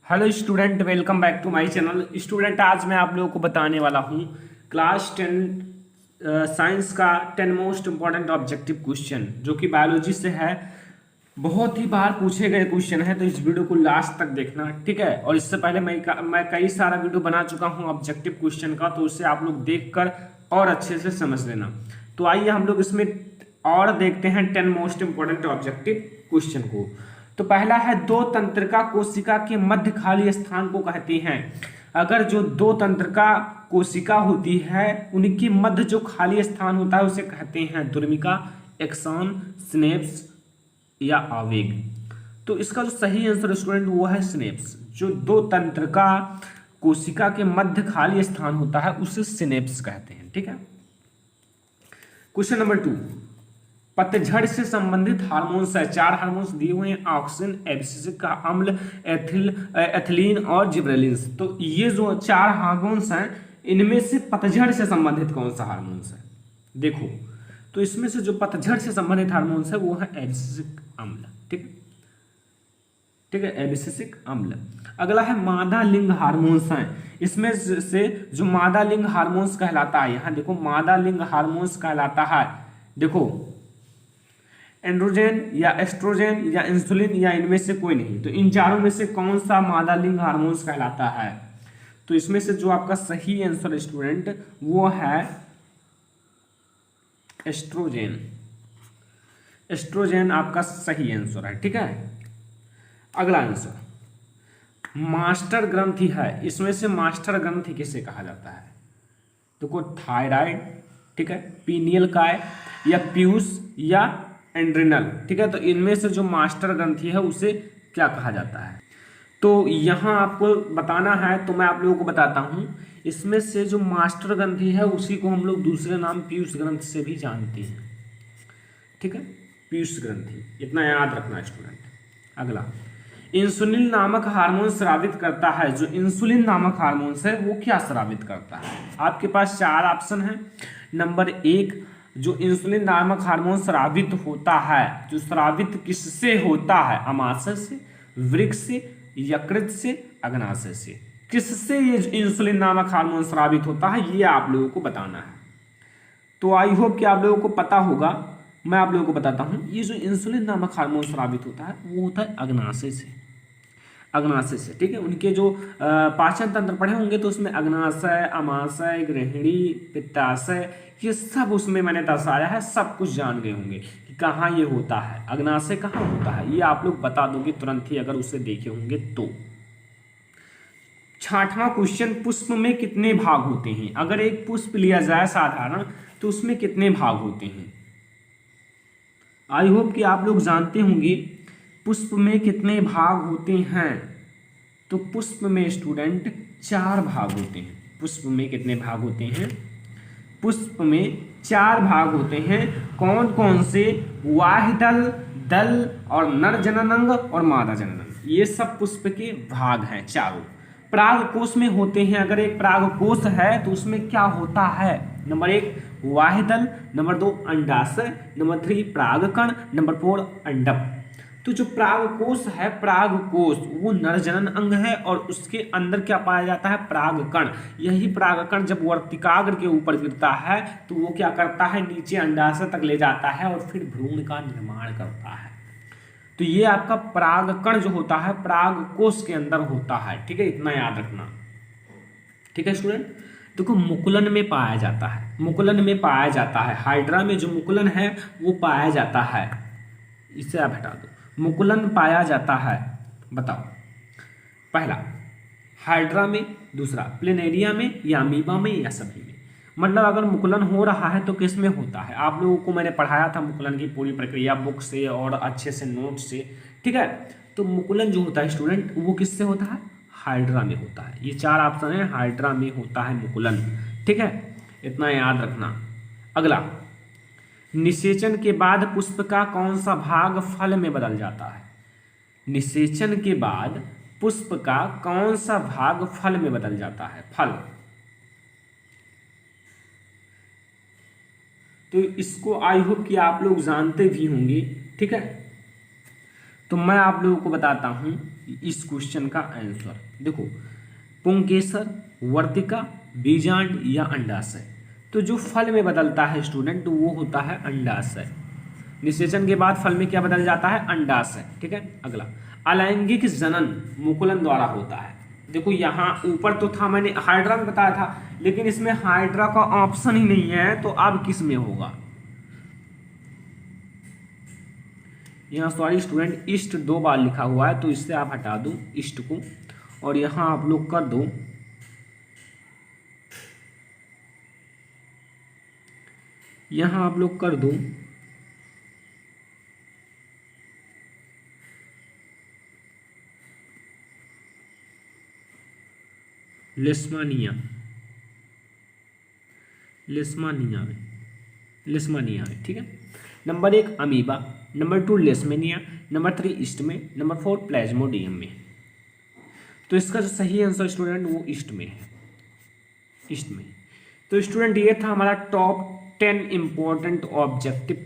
Hello student, welcome back to my channel. Student, आज मैं आप लोगों को बताने वाला हूँ क्लास 10 साइंस का 10 मोस्ट इम्पॉर्टेंट ऑब्जेक्टिव क्वेश्चन, जो कि बायोलॉजी से है। बहुत ही बार पूछे गए क्वेश्चन है, तो इस वीडियो को लास्ट तक देखना, ठीक है। और इससे पहले मैं कई सारा वीडियो बना चुका हूँ ऑब्जेक्टिव क्वेश्चन का, तो उसे आप लोग देख कर और अच्छे से समझ लेना। तो आइए हम लोग इसमें और देखते हैं 10 मोस्ट इम्पॉर्टेंट ऑब्जेक्टिव क्वेश्चन को। तो पहला है, दो तंत्रिका कोशिका के मध्य खाली स्थान को कहते हैं। अगर जो दो तंत्रिका कोशिका होती है उनके मध्य जो खाली स्थान होता है उसे कहते हैं द्रुमिका, एक्सॉन, सिनेप्स या आवेग। तो इसका जो सही आंसर स्टूडेंट वो है सिनेप्स। जो दो तंत्रिका कोशिका के मध्य खाली स्थान होता है उसे सिनेप्स कहते हैं, ठीक है। क्वेश्चन नंबर 2, पतझड़ से संबंधित हार्मोन्स है। 4 हार्मोन्स दिए हुए हैं, ऑक्सिन, एब्सिसिक अम्ल, एथिलीन और जिब्रेलिन्स। तो ये जो 4 हार्मोन्स हैं, इनमें से पतझड़ से संबंधित कौन सा हार्मोन्स है? देखो, तो इसमें से जो पतझड़ से संबंधित हार्मोन्स है वो है एब्सिसिक अम्ल, ठीक है, ठीक है, एब्सिसिक अम्ल। अगला है मादा लिंग हार्मोन्स हैं। इसमें से जो मादा लिंग हार्मोन्स कहलाता है, यहाँ देखो मादा लिंग हार्मोन्स कहलाता है, देखो एंड्रोजन या एस्ट्रोजन या इंसुलिन या इनमें से कोई नहीं। तो इन चारों में से कौन सा मादा लिंग हार्मोन्स कहलाता है? तो इसमें से जो आपका सही आंसर स्टूडेंट वो है एस्ट्रोजन। एस्ट्रोजन आपका सही आंसर है, ठीक है। अगला आंसर, मास्टर ग्रंथि है। इसमें से मास्टर ग्रंथि किसे कहा जाता है? देखो थायराइड, ठीक है, पीनियल काय या पीयूष या एंड्रिनल, ठीक है। तो इनमें से जो मास्टर ग्रंथि है उसे क्या कहा जाता है? तो यहाँ आपको बताना है, तो मैं आप लोगों को बताता हूँ। इसमें से जो मास्टर ग्रंथि है उसी को हम लोग दूसरे नाम पीयूष ग्रंथि से भी जानते हैं, ठीक है, पीयूष ग्रंथि, इतना याद रखना स्टूडेंट। अगला, इंसुलिन नामक हार्मोन स्रावित करता है। जो इंसुलिन नामक हार्मोन है वो क्या स्रावित करता है? आपके पास 4 ऑप्शन है। नंबर 1, जो इंसुलिन नामक हार्मोन स्रावित होता है, जो स्रावित किससे होता है? अमाशय से, वृक्क से, यकृत से, अग्नाशय से। किससे ये इंसुलिन नामक हार्मोन स्रावित होता है ये आप लोगों को बताना है। तो आई होप कि आप लोगों को पता होगा। मैं आप लोगों को बताता हूँ, ये जो इंसुलिन नामक हार्मोन स्रावित होता है वो होता है अग्नाशय से। अग्नाशय से, ठीक है। उनके जो पाचन तंत्र पढ़े होंगे तो उसमें अग्नाशय, अमाशय, ग्रहिणी, पित्ताशय, ये सब उसमें मैंने दर्शाया है, सब कुछ जान गए होंगे कि कहाँ ये होता है, अग्नाशय कहाँ होता है, ये आप लोग बता दोगे तुरंत ही अगर उसे देखे होंगे तो। 6वां क्वेश्चन, पुष्प में कितने भाग होते हैं? अगर एक पुष्प लिया जाए साधारण तो उसमें कितने भाग होते हैं? आई होप कि आप लोग जानते होंगे पुष्प में कितने भाग होते हैं। तो पुष्प में स्टूडेंट 4 भाग होते हैं। पुष्प में कितने भाग होते हैं? पुष्प में 4 भाग होते हैं। कौन कौन से? वाहिदल, दल और नर जननांग और मादा जननांग, ये सब पुष्प के भाग हैं चारों। परागकोश में होते हैं। अगर एक परागकोश है तो उसमें क्या होता है? नंबर 1 वाहिदल, नंबर 2 अंडाशय, नंबर 3 परागकण, नंबर 4 अंडक। तो जो परागकोश है, परागकोश वो नरजनन अंग है और उसके अंदर क्या पाया जाता है? परागकण। यही परागकण जब वर्तिकाग्र के ऊपर गिरता है तो वो क्या करता है? नीचे अंडाशय तक ले जाता है और फिर भ्रूण का निर्माण करता है। तो ये आपका परागकण जो होता है परागकोश के अंदर होता है, ठीक है, इतना याद रखना, ठीक है स्टूडेंट। देखो मुकुलन में पाया जाता है, मुकुलन में पाया जाता है। हाइड्रा में जो मुकुलन है वो पाया जाता है, इसे आप हटा दो। मुकुलन पाया जाता है, बताओ। पहला हाइड्रा में, दूसरा प्लेनेरिया में या अमीबा में या सभी में। मतलब अगर मुकुलन हो रहा है तो किस में होता है? आप लोगों को मैंने पढ़ाया था मुकुलन की पूरी प्रक्रिया बुक से और अच्छे से नोट से, ठीक है। तो मुकुलन जो होता है स्टूडेंट वो किससे होता है? हाइड्रा में होता है। ये 4 ऑप्शन है, हाइड्रा में होता है मुकुलन, ठीक है, इतना याद रखना। अगला, निषेचन के बाद पुष्प का कौन सा भाग फल में बदल जाता है? निषेचन के बाद पुष्प का कौन सा भाग फल में बदल जाता है? फल। तो इसको आई होप कि आप लोग जानते भी होंगे, ठीक है। तो मैं आप लोगों को बताता हूं इस क्वेश्चन का आंसर। देखो, पुंकेसर, वर्तिका, बीजांड या अंडाशय। तो जो फल में बदलता है स्टूडेंट तो वो होता है अंडाशय। निषेचन के बाद फल में क्या बदल जाता है? अंडाशय। ठीक है, अगला, अलैंगिक जनन मुकुलन द्वारा होता है। देखो यहाँ ऊपर तो था, मैंने हाइड्रा में बताया था, लेकिन इसमें हाइड्रा का ऑप्शन ही नहीं है, तो अब किस में होगा? यहाँ सॉरी स्टूडेंट, ईस्ट 2 बार लिखा हुआ है, तो इससे आप हटा दो ईस्ट को, और यहाँ आप लोग कर दो यहाँ आप लोग कर दो लिस्मानिया में। ठीक है, number 1 amoeba, number 2 leishmania, number 3 yeast में, नंबर 4 प्लाज्मोडियम में। तो इसका जो सही आंसर स्टूडेंट वो ईस्ट में है, ईस्ट में। तो स्टूडेंट ये था हमारा टॉप 10 इंपॉर्टेंट ऑब्जेक्टिव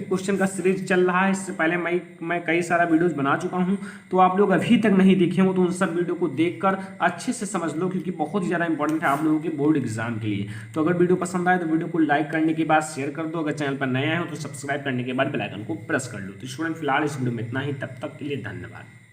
क्वेश्चन का सीरीज चल रहा है। इससे पहले मैं कई सारा वीडियोस बना चुका हूं, तो आप लोग अभी तक नहीं देखे हो तो उन सब वीडियो को देखकर अच्छे से समझ लो, क्योंकि बहुत ही ज़्यादा इंपॉर्टेंट है आप लोगों के बोर्ड एग्जाम के लिए। तो अगर वीडियो पसंद आए तो वीडियो को लाइक करने के बाद शेयर कर दो, अगर चैनल पर नए आए हो तो सब्सक्राइब करने के बाद बेल आइकन को प्रेस कर लो। तो स्टूडेंट फिलहाल इस वीडियो में इतना ही, तब तक के लिए धन्यवाद।